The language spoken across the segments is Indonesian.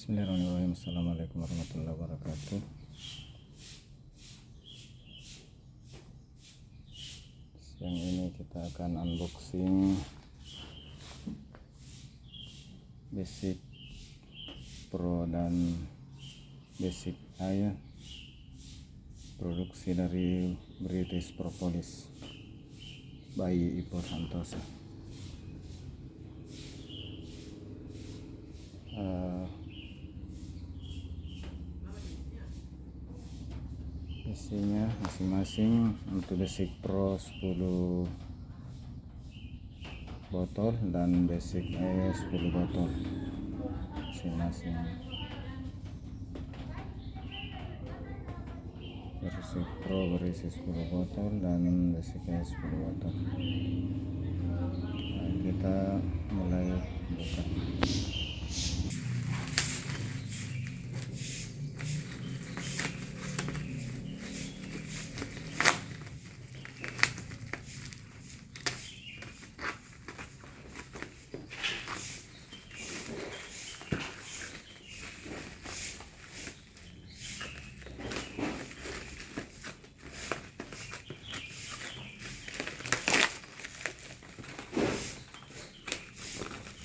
Bismillahirrahmanirrahim. Assalamualaikum warahmatullahi wabarakatuh. Siang ini kita akan unboxing Basic Pro dan Basic Air, produksi dari British Propolis by Ipo Santosa. Isinya masing-masing untuk Basic Pro 10 botol dan Basic Air 10 botol masing-masing. Basic Pro berisi 10 botol dan Basic Air 10 botol. Nah, kita mulai buka.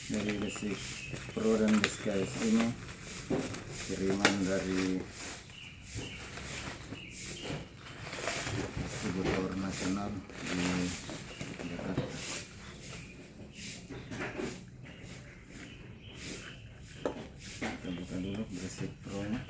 Dari Basic Pro dan Basic Air ini kiriman dari distributor nasional di Jakarta. Kita buka dulu Basic Pro nya.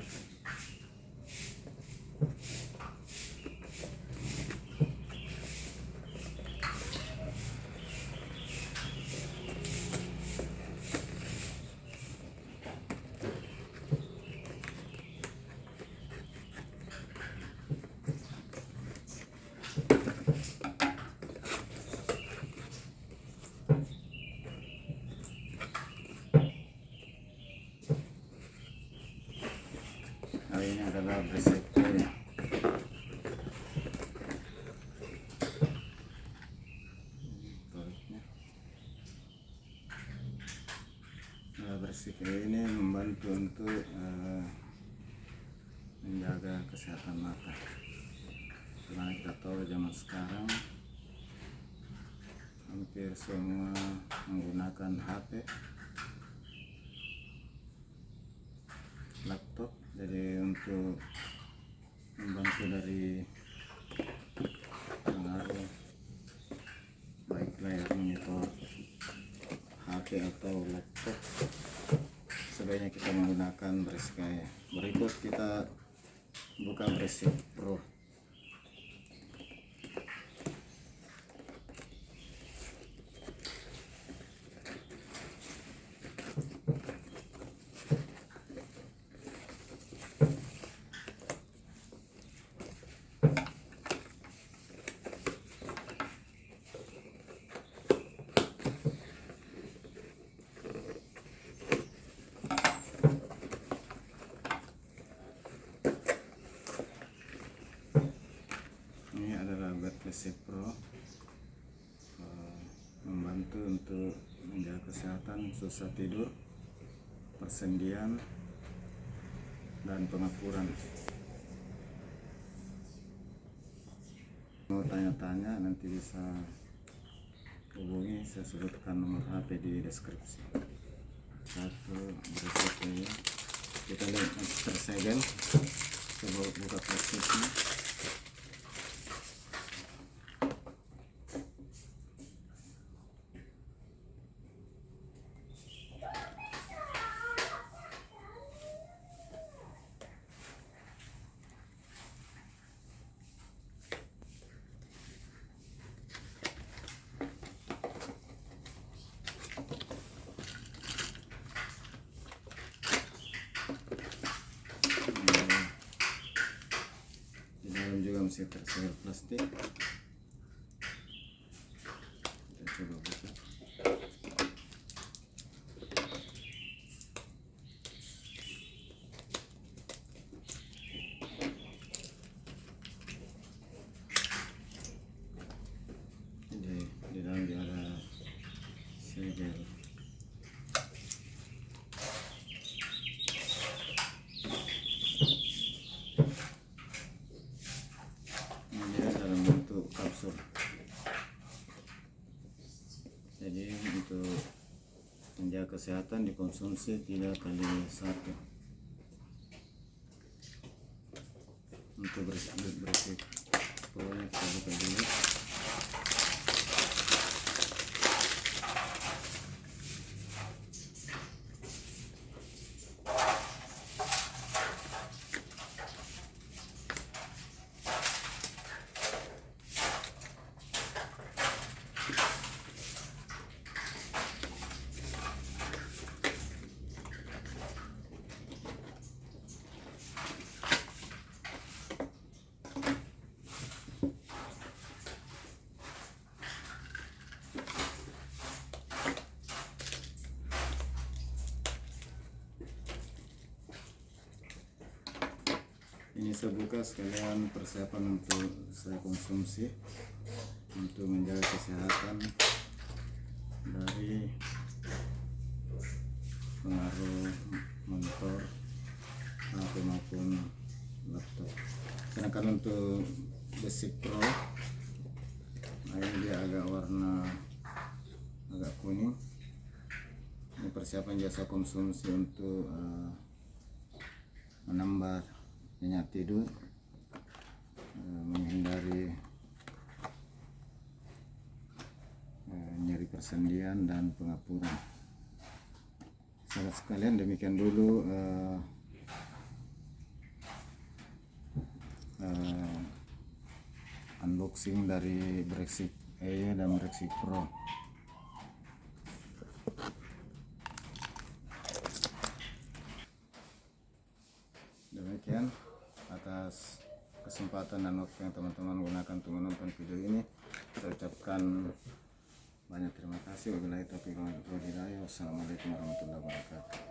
Nah, ini adalah Basic Pro nya. Basic Air ini membantu untuk menjaga kesehatan mata. Karena kita tahu zaman sekarang hampir semua menggunakan HP, laptop, jadi untuk membantu dari pengaruh baik layar monitor HP atau laptop, sebaiknya kita menggunakan Basic Air. Berikut kita buka Basic Pro. Ini adalah Basic Pro, membantu untuk menjaga kesehatan, susah tidur, persendian, dan pengapuran. Mau tanya-tanya nanti bisa hubungi, saya sebutkan nomor HP di deskripsi. Satu berikutnya ya, kita lihat tersegel. Coba buka plastiknya. Di dalam juga masih tersegel plastik. Kita coba buka. Di dalam dia ada segel. kesehatan dikonsumsi 3 kali 1. Untuk bersih proyek kita buka dulu. Ini saya buka sekalian persiapan untuk saya konsumsi untuk menjaga kesehatan dari pengaruh monitor HP maupun laptop. Sedangkan untuk Basic Pro, nah ini dia agak warna agak kuning. Ini persiapan jasa konsumsi untuk menambah nyenyak tidur, menghindari nyeri persendian dan pengapuran. Sahabat sekalian, demikian dulu unboxing dari Brexit Air dan Brexit Pro. Demikian, atas kesempatan dan waktu yang teman-teman gunakan untuk menonton video ini, saya ucapkan banyak terima kasih. Wabillahi taufiq wal hidayah. Wassalamualaikum warahmatullahi wabarakatuh.